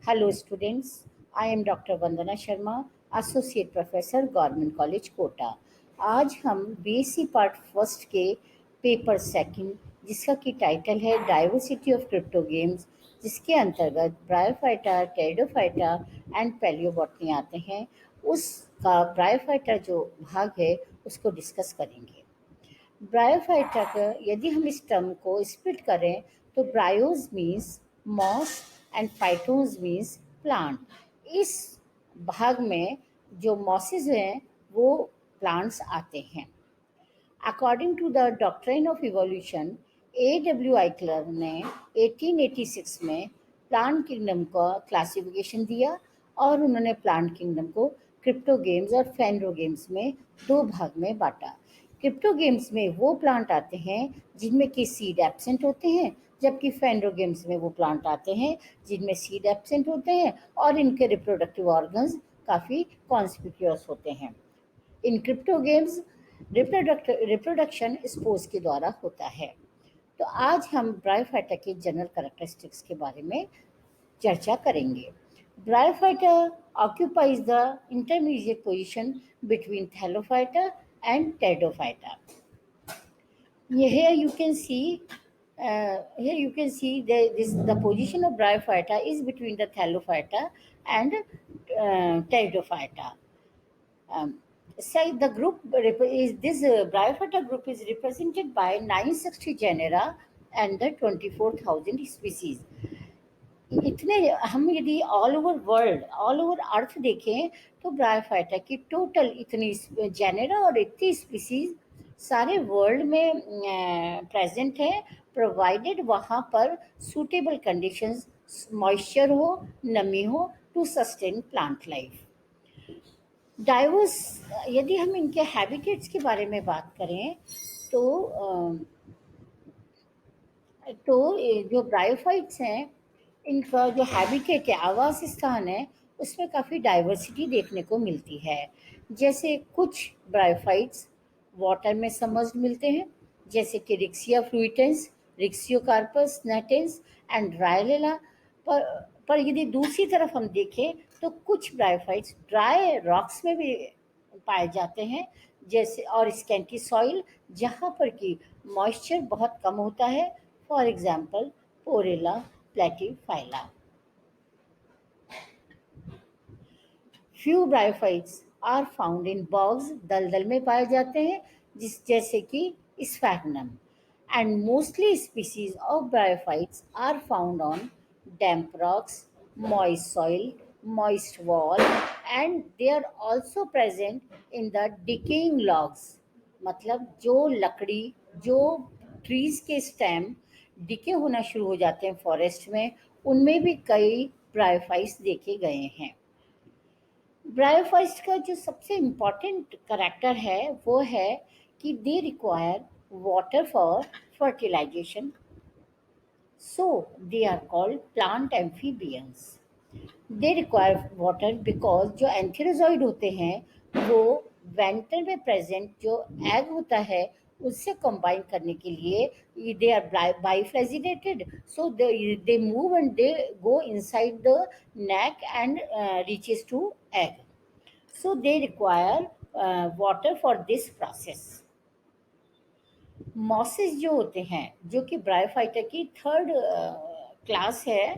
Hello students, I am Dr. Vandana Sharma, Associate Professor, Government College, Kota. आज हम BSc part first के paper second, जिसका की title है डाइवर्सिटी ऑफ क्रिप्टो गेम्स, जिसके अंतर्गत ब्रायोफाइटा, टेरिडोफाइटा एंड पैलियोबॉटनी आते हैं, उसका ब्रायोफाइटा जो भाग है उसको डिस्कस करेंगे। ब्रायोफाइटा का यदि हम इस टर्म को स्प्लिट करें तो bryos means moss and phytos means plant. इस भाग में जो मॉसेज हैं वो प्लांट्स आते हैं। According to the doctrine of evolution, A. W. Eichler ने 1886 में प्लांट किंगडम का क्लासिफिकेशन दिया और उन्होंने प्लांट किंगडम को क्रिप्टो गेम्स और फेनरो गेम्स में दो भाग में बांटा। क्रिप्टो गेम्स में वो प्लांट आते हैं जिनमें कि सीड एब्सेंट होते हैं, जबकि फेनरो गेम्स में वो प्लांट आते हैं जिनमें सीड एब्सेंट होते हैं और इनके रिप्रोडक्टिव ऑर्गन्स काफ़ी कॉन्स्पिक्यूअस होते हैं। In crypto games reproduction spores के द्वारा होता है। तो आज हम ब्रायोफाइटा के जनरल कैरेक्टरिस्टिक्स के बारे में चर्चा करेंगे। Bryophyta occupies the intermediate position between Thallophyta and Pteridophyta. Here you can see, the position of Bryophyta is between the Thallophyta and Pteridophyta. The group is this Bryophyta group is represented by 960 genera and the 24,000 species. इतने हम यदि all over earth देखें तो bryophyta की total इतनी genera और इतनी species सारे वर्ल्ड में प्रेजेंट है, प्रोवाइडेड वहाँ पर सूटेबल कंडीशंस, मॉइस्चर हो, नमी हो to sustain plant life. Diverse यदि हम इनके हैबिटेट्स के बारे में बात करें तो जो ब्रायोफाइट्स हैं इनका जो हैबिटेट है, आवास स्थान है, उसमें काफ़ी डाइवर्सिटी देखने को मिलती है। जैसे कुछ ब्रायोफाइट्स वाटर में सबमर्ज्ड मिलते हैं, जैसे कि रिक्सिया फ्लूइटेंस, रिक्सियोकार्पस नेटेंस एंड रायलेला। पर यदि दूसरी तरफ हम देखें तो कुछ ब्रायोफाइट्स ड्राई रॉक्स में भी पाए जाते हैं, जैसे और स्कैंटी सॉइल जहाँ पर कि मॉइस्चर बहुत कम होता है, for example Porella platyphylla. Few bryophytes are found in bogs, दलदल में पाए जाते हैं, जैसे कि Sphagnum. And mostly species of bryophytes are found on damp rocks, moist soil, moist wall, and they are also present in the decaying logs। मतलब जो लकड़ी, जो ट्रीज के स्टेम डिके होना शुरू हो जाते हैं फॉरेस्ट में, उनमें भी कई ब्रायोफाइट्स देखे गए हैं। ब्रायोफाइट्स का जो सबसे इम्पॉर्टेंट करेक्टर है वो है कि they require water for fertilization, so they are called plant amphibians. They require water because जो एंथेरोजॉइड होते हैं वो वेंटर में प्रेजेंट जो एग होता है उससे कंबाइन करने के लिए they are biflagellated, so they move and they go inside the neck and reaches to egg, so they require water for this process. Mosses जो होते हैं, जो कि ब्रायोफाइटा की थर्ड क्लास है,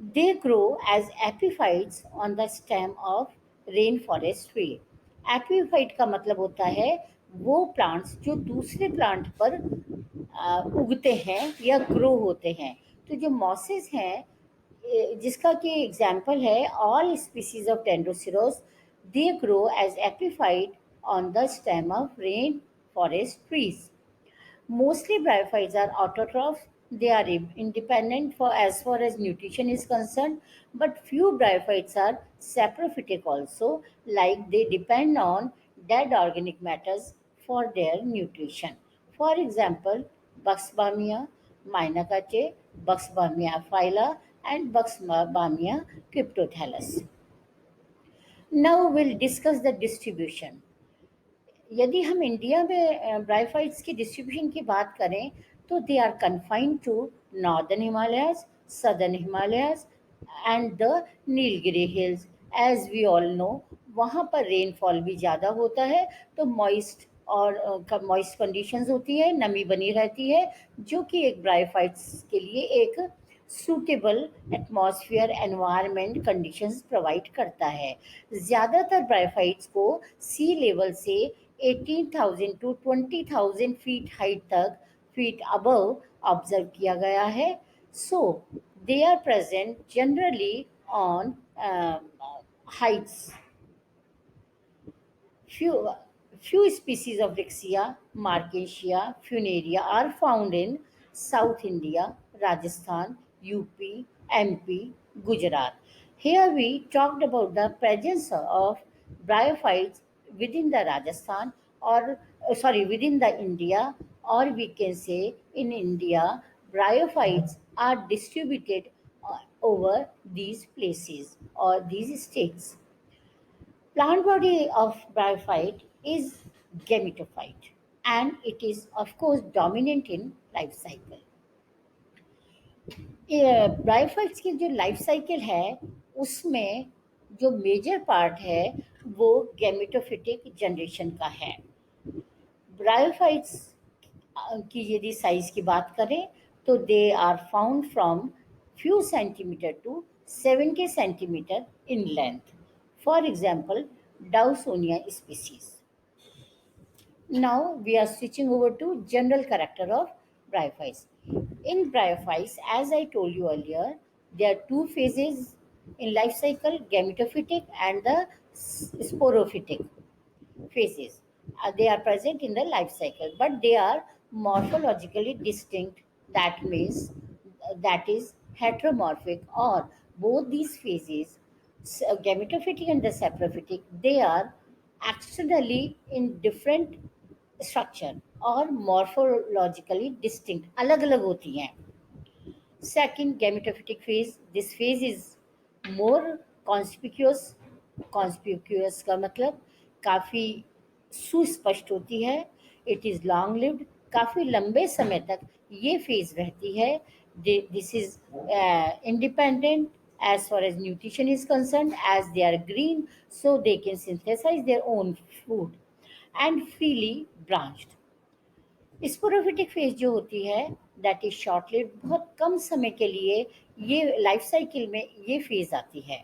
they grow as epiphytes on the stem of rainforest tree। Epiphyte का मतलब होता है वो प्लांट्स जो दूसरे प्लांट पर उगते हैं या ग्रो होते हैं। तो जो मॉसेस हैं, जिसका कि एग्जाम्पल है all species of Dendroceros, they grow as epiphyte on the stem of rain forest trees. Mostly bryophytes are autotroph. They are independent for as far as nutrition is concerned, but few bryophytes are saprophytic also, like they depend on dead organic matters for their nutrition. For example, Buxbaumia minacate, Buxbaumia phyla, and Buxbaumia cryptothallus. Now we'll discuss the distribution। यदि हम India में bryophytes की distribution की बात करें तो they are confined to northern Himalayas, southern Himalayas, and the Nilgiri hills. As we all know, वहाँ पर रेनफॉल भी ज़्यादा होता है, तो मॉइस्ट और मॉइस्ट कंडीशंस होती है, नमी बनी रहती है, जो कि एक ब्रायोफाइट्स के लिए एक suitable atmosphere environment conditions provide करता है। ज़्यादातर ब्रायोफाइट्स को सी लेवल से 18,000 टू 20,000 फीट हाइट तक, फीट अबव, ऑब्जर्व किया गया है। सो they are present generally on heights. Few, few species of Rixia, Marcasia, Funaria are found in South India, Rajasthan, UP, MP, Gujarat. Here we talked about the presence of bryophytes within the Rajasthan, or within the India, or we can say in India, bryophytes are distributed over these places or these states. Plant body of bryophyte is gametophyte, and it is of course dominant in life cycle. Bryophytes की जो life cycle है, उसमें जो major part है वो gametophytic generation का है। Bryophytes की यदि साइज की बात करें तो they are found from few centimeter to 70 centimeter in length. For example, Dawsonia species. Now we are switching over to general character of bryophytes. In bryophytes, as I told you earlier, there are two phases in life cycle: gametophytic and the sporophytic phases. They are present in the life cycle, but they are morphologically distinct. That means that is heteromorphic, or both these phases, gametophytic and the saprophytic, they are externally in different structure और morphologically distinct, अलग अलग होती हैं। Second, gametophytic phase, this phase is more conspicuous. Conspicuous का मतलब काफ़ी सुस्पष्ट होती है। इट इज़ लॉन्ग लिव्ड, काफ़ी लंबे समय तक ये फेज रहती है। This is independent as far as nutrition is concerned, as they are green, so they can synthesize their own food and freely branched. Sporophytic phase जो होती है, दैट इज शॉर्ट लिव्ड, बहुत कम समय के लिए ये लाइफ साइकिल में ये फेज आती है।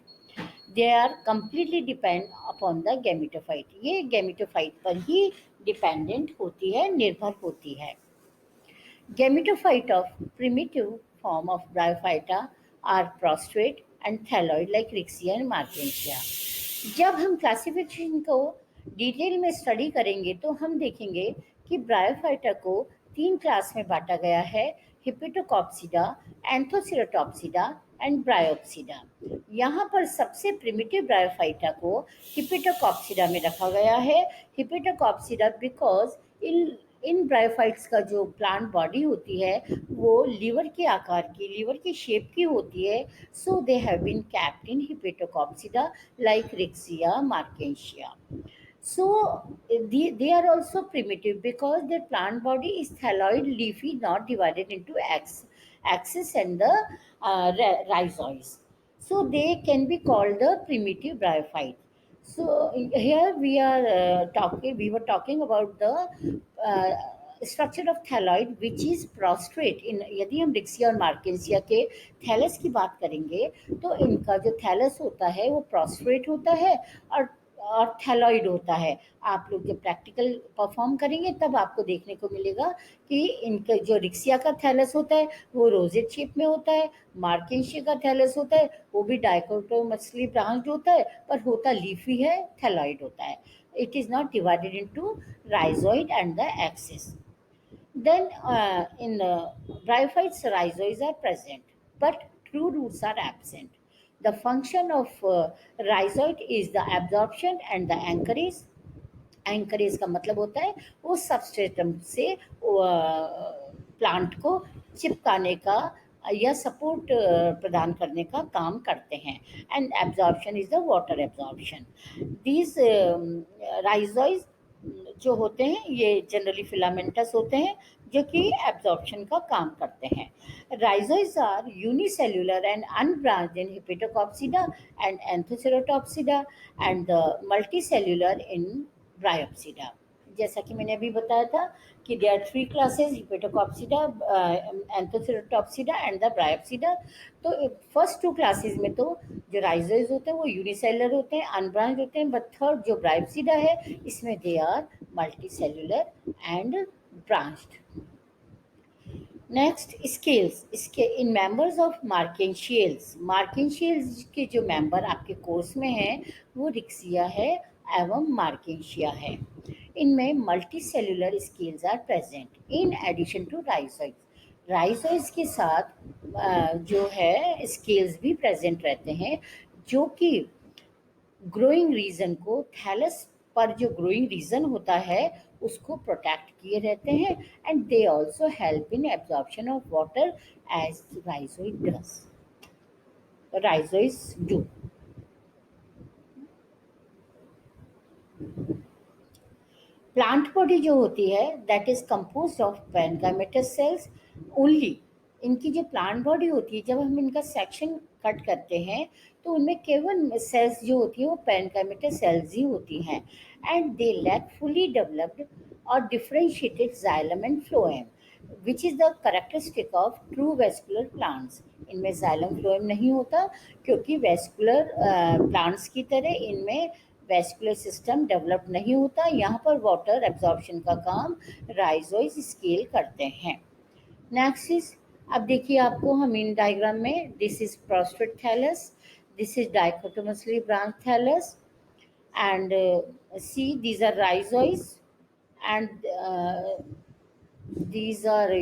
They are completely depend upon the gametophyte, ये गैमेटोफाइट पर ही डिपेंडेंट होती है, निर्भर होती है। Gametophyte of primitive form of Bryophyta are prostrate and thalloid like Rixia and Marchantia. जब हम क्लासिफिकेशन को डिटेल में स्टडी करेंगे तो हम देखेंगे कि ब्रायोफाइटा को 3 क्लास में बांटा गया है: हिपेटोकॉप्सिडा, एंथोसिरोटॉप्सिडा एंड ब्रायोप्सिडा। यहाँ पर सबसे प्रिमिटिव ब्रायोफाइटा को हिपेटोकॉप्सिडा में रखा गया है। हिपेटोकॉप्सिडा बिकॉज इन ब्रायोफाइट्स का जो प्लांट बॉडी होती है वो लीवर के आकार की, लीवर की शेप की होती है। So they have been kept in Hepaticopsida like Rixia, Marchantia. So they are also primitive because their plant body is thalloid, leafy, not divided into axis and the rhizoids. So they can be called the primitive bryophyte. So here we were talking about the structure of thalloid which is prostrate in। यदि हम Riccia और मार्केंसिया के thallus की बात करेंगे तो इनका जो थैलस होता है वो prostrate होता है और थैलॉइड होता है। आप लोग जब प्रैक्टिकल परफॉर्म करेंगे तब आपको देखने को मिलेगा कि इनका जो रिक्सिया का थैलस होता है वो रोजेट शेप में होता है, मार्केंशिया का थैलस होता है वो भी डाइकोटोमसली ब्रांच्ड होता है पर होता लीफी है, थैलॉइड होता है। It is not divided into rhizoid and the axis. Then in bryophytes, rhizoids are present, but true roots are absent. The function of rhizoid is the absorption and the anchorage. Anchorage का मतलब होता है वो substratum से plant को चिपकाने का या सपोर्ट प्रदान करने का काम करते हैं। And absorption is the water absorption. These rhizoids जो होते हैं ये जनरली फिलामेंटस होते हैं, जो कि एब्जॉर्प्शन का काम करते हैं। Rhizoids are unicellular and unbranched in Hepaticopsida and Anthocerotopsida and the multicellular in Bryopsida. जैसा कि मैंने अभी बताया था कि there are three classes, Hepaticopsida, Anthocerotopsida and the Bryopsida. तो फर्स्ट टू क्लासेस में तो जो राइजोइड्स होते हैं वो यूनिसेलुलर होते हैं, अनब्रांच्ड होते हैं, बट थर्ड जो ब्रायोप्सिडा है इसमें they are multicellular and branched. Next scales, इसके इन मेंबर्स ऑफ मार्केंशियल्स, मार्केंशियल्स के जो मेंबर आपके कोर्स में हैं वो रिक्सिया है एवं मार्केंशिया है। इनमें multi cellular scales are present in addition to rhizoids. Rhizoids के साथ जो है स्केल्स भी प्रेजेंट रहते हैं जो कि ग्रोइंग रीजन को, थैलस पर जो ग्रोइंग रीजन होता है उसको प्रोटेक्ट किए रहते हैं and they also help in absorption of water as rhizoid does, rhizoids do. Plant body जो होती है that is composed of parenchymatous cells only. इनकी जो प्लांट बॉडी होती है जब हम इनका सेक्शन कट करते हैं तो उनमें केवल सेल्स जो होती है वो पैनकाइमेटस सेल्स ही होती हैं and they lack fully developed और differentiated xylem and phloem which is the characteristic of true vascular plants. इनमें जाइलम फ्लोएम नहीं होता क्योंकि वेस्कुलर प्लांट्स की तरह इनमें वेस्कुलर सिस्टम डेवलप नहीं होता। यहाँ पर वाटर एब्जॉर्प्शन का काम राइजोइड स्केल करते हैं। नेक्स्ट इज, अब देखिए आपको हम इन डायग्राम में, this is prostrate thallus, this is dichotomously branch thallus and see these are rhizoids and these are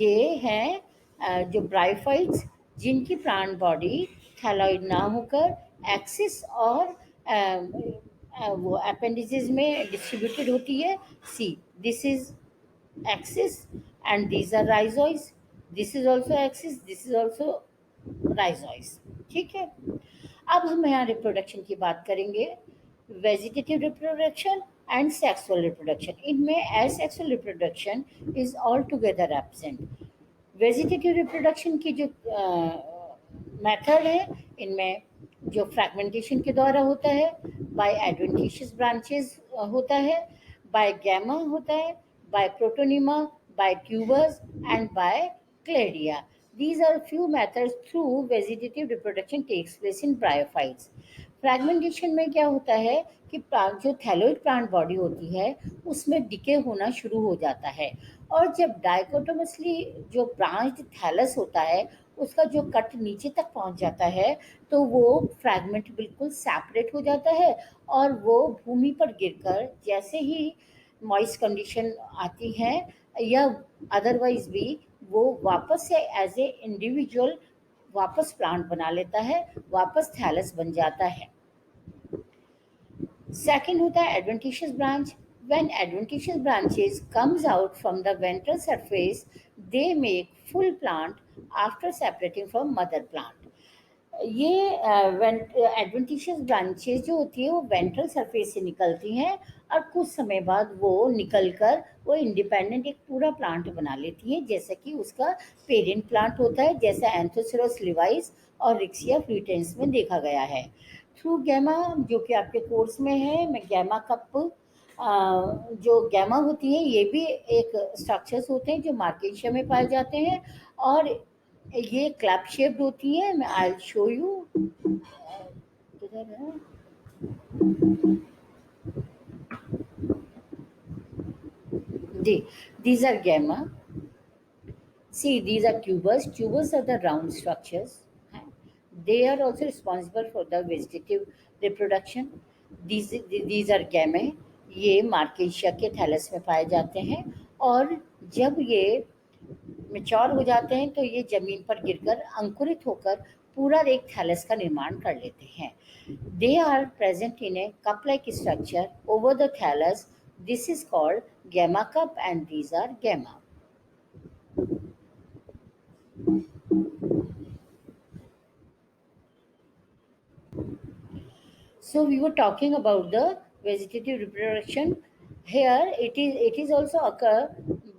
ये हैं जो ब्रायोफाइट्स जिनकी प्लांट बॉडी थैलॉइड ना होकर एक्सिस और वो अपेंडिसेस में डिस्ट्रीब्यूटेड होती है। See this is axis and these are rhizoids, this is also axis, this is also rhizoids। ठीक है, अब हम यहाँ रिप्रोडक्शन की बात करेंगे, vegetative reproduction and sexual reproduction. इनमें asexual reproduction is all together absent. Vegetative reproduction की जो मेथड है इनमें जो फ्रैगमेंटेशन के द्वारा होता है, बाय एडवेंटिशियस ब्रांचेस होता है, बाय गैमा होता है, by protonema, by tubers and by cladia. These are few methods through vegetative reproduction takes place in bryophytes। Fragmentation में क्या होता है कि प्लांट जो थैलोइड प्लांट बॉडी होती है उसमें डिके होना शुरू हो जाता है और जब डाइकोटोमसली जो ब्रांच थैलस होता है उसका जो कट नीचे तक पहुंच जाता है तो वो फ्रैगमेंट बिल्कुल सेपरेट हो जाता है और वो भूमि पर गिरकर जैसे ही मॉइस्ट कंडीशन आती है या अदरवाइज भी वो वापस से एज ए इंडिविजुअल वापस प्लांट बना लेता है, वापस थैलस बन जाता है। सेकंड होता है adventitious branch. When adventitious branches comes out from the ventral surface they make full plant after separating from mother plant. ये एडवेंटिशियस ब्रांचेस जो होती है वो वेंट्रल सरफेस से निकलती हैं और कुछ समय बाद वो निकलकर वो इंडिपेंडेंट एक पूरा प्लांट बना लेती है जैसे कि उसका पेरेंट प्लांट होता है, जैसा एंथोसेरस लिवाइस और रिक्सिया फ्लूटेंस में देखा गया है। थ्रू गैमा जो कि आपके कोर्स में है, मैं गैमा कप जो गैमा होती है ये भी एक स्ट्रक्चर्स होते हैं जो मार्केशिया में पाए जाते हैं और ये क्लैप शेप्ड होती है। मैं आई शो यू, किधर है, जी, these are gamma, see these are tubers, tubers are the round structures, they are also responsible for the vegetative reproduction। these are gamma, ये मार्केशिया के थैलस में पाए जाते हैं और जब ये मेच्योर हो जाते हैं तो ये जमीन पर गिरकर अंकुरित होकर पूरा एक थैलस का निर्माण कर लेते हैं। They are present in a cup like structure over the thallus, this is called gemma cup and these are gemma. So we were talking about the vegetative reproduction. Here it is also occur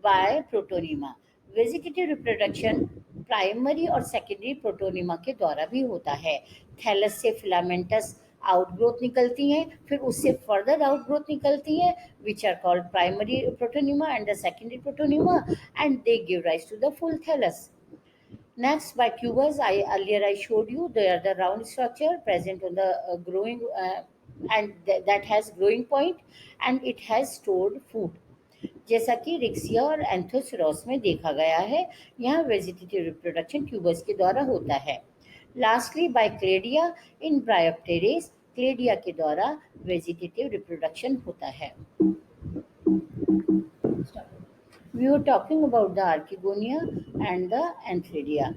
by protonema. Vegetative reproduction primary और secondary protonema के द्वारा भी होता है। Thallus से filamentous outgrowth निकलती हैं, फिर उससे फर्दर आउटग्रोथ निकलती हैं, which are called primary protonema and the secondary protonema, and they give rise to the full thallus. Next, by tubers, I showed you they are the round structure present on the growing and that has growing point, and it has stored food. जैसा कि Riccia और एंथोसरॉस में देखा गया है, यहाँ vegetative reproduction tubers के द्वारा होता है. लास्टली बाय क्लेडिया इन ब्रायोप्टेरेस, क्लेडिया के द्वारा वेजिटेटिव रिप्रोडक्शन होता है. We were talking about the Archegonia and the Antheridia.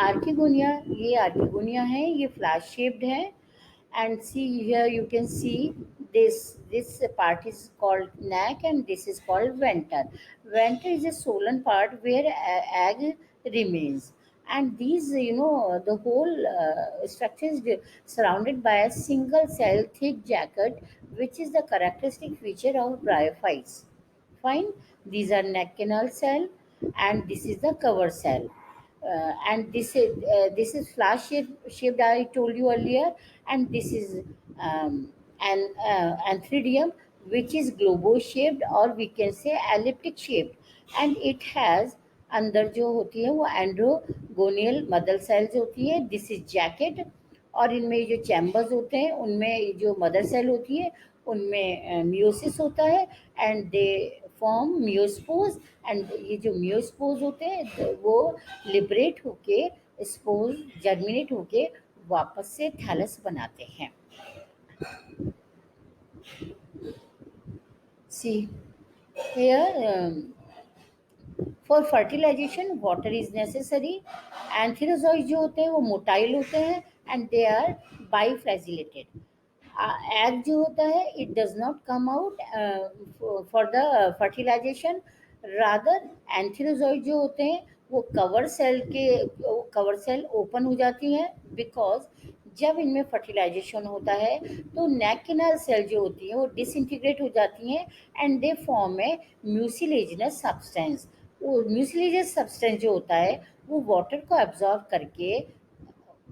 Archegonia, ये Archegonia है, ये flash shaped है, and see here you can see this part is called neck and this is called venter. Venter is a swollen part where egg remains, and these, the whole structure is surrounded by a single cell thick jacket, which is the characteristic feature of bryophytes. Fine. These are neck canal cell, and this is the cover cell. And this is flash shaped, I told you earlier, and this is an antheridium, which is globo shaped, or we can say elliptic shaped, and it has अंदर जो होती है वो एंड्रोगोनियल mother cells होती है. This is jacket, और इनमें जो चैम्बर्स होते हैं उनमें जो मदर सेल होती है उनमें मियोसिस होता है, एंड दे फॉर्म मियोस्पोज. एंड ये जो मियोस्पोज होते हैं वो लिबरेट होके स्पोज जर्मिनेट होके वापस से थैलस बनाते हैं. See here, for fertilisation water is necessary. Antherozoid जो होते हैं वो मोटाइल होते हैं, and they are biflagellated. Egg जो होता है it does not come out for the fertilisation. Rather antherozoid जो होते हैं वो कवर सेल ओपन हो जाती हैं, बिकॉज जब इनमें फर्टिलाइजेशन होता है तो नेक कैनाल सेल जो होती है वो डिसइंटीग्रेट हो जाती हैं, and they form A mucilaginous substance. वो म्यूसिलेजिनस सब्सटेंस जो होता है वो वाटर को एब्जॉर्ब करके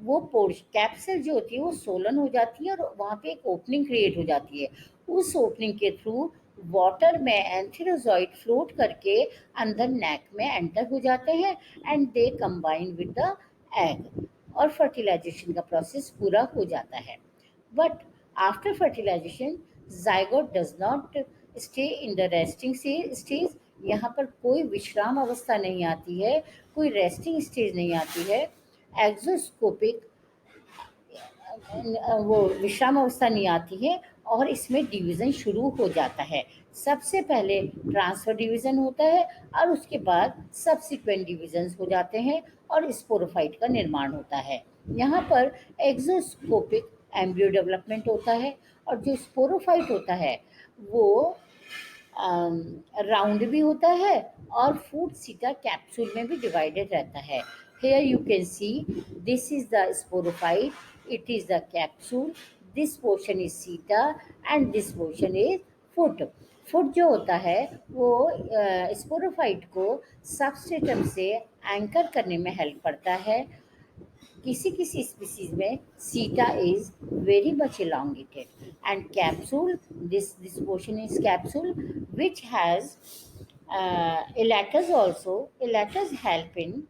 वो पोर्श कैप्सूल जो होती है वो सोलन हो जाती है, और वहाँ पे एक ओपनिंग क्रिएट हो जाती है. उस ओपनिंग के थ्रू वाटर में एंथेरोजॉइड फ्लोट करके अंदर नेक में एंटर हो जाते हैं, and they combine with the egg, और फर्टिलाइजेशन का प्रोसेस पूरा हो जाता है. But after fertilisation zygote does not stay in the resting stage. यहाँ पर कोई विश्राम अवस्था नहीं आती है, कोई रेस्टिंग स्टेज नहीं आती है. एक्सोस्कोपिक वो विश्राम अवस्था नहीं आती है, और इसमें डिवीज़न शुरू हो जाता है. सबसे पहले ट्रांसफर डिवीज़न होता है, और उसके बाद सब्सिक्वेंट डिवीजन्स हो जाते हैं, और स्पोरोफाइट का निर्माण होता है. यहाँ पर एक्सोस्कोपिक एम्ब्रियो डेवलपमेंट होता है, और जो स्पोरोफाइट होता है वो राउंड भी होता है और फूड सीटा कैप्सूल में भी डिवाइडेड रहता है. Here you can see this is the sporophyte, it is the capsule, this portion is seta and this portion is foot. Foot जो होता है वो स्पोरोफाइट को सबस्ट्रेटम से एंकर करने में हेल्प करता है. किसी किसी स्पीसीज में सीटा is very much elongated, and capsule, this portion is capsule which has elaters also. Elaters help in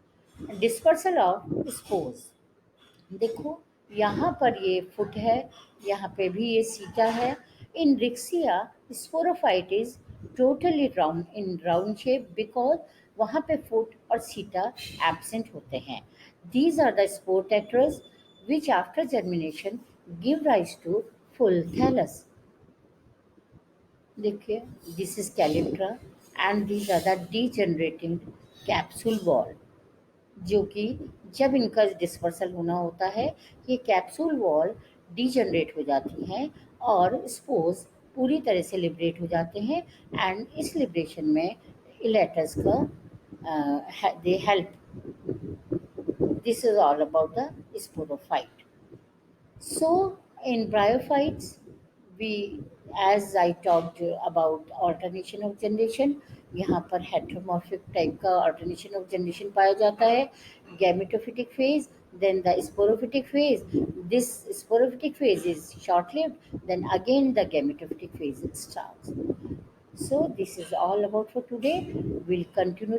dispersal of spores. देखो यहाँ पर ये फुट है, यहाँ पे भी ये सीटा है. In Riccia sporophyte is totally round shape, because वहाँ पे फुट और सीटा एब्सेंट होते हैं. These are the spore tetrads which after germination give rise to full thallus. देखिए, this is calyptra and these are the degenerating capsule wall, जो कि जब इनका डिस्पर्सल होना होता है ये कैप्सूल वॉल डीजनरेट हो जाती हैं, और स्पोर्स पूरी तरह से लिबरेट हो जाते हैं, एंड इस लिबरेशन में इलेटर्स का they help. This is all about the sporophyte. So in bryophytes, we, as I talked about alternation of generation, यहाँ पर हेटेरोमॉर्फिक टाइप का ऑल्टरनेशन ऑफ जनरेशन पाया जाता है. Gametophytic phase, then the sporophytic phase. This sporophytic phase is short lived, then again the gametophytic phase starts. So this is all about for today. We'll continue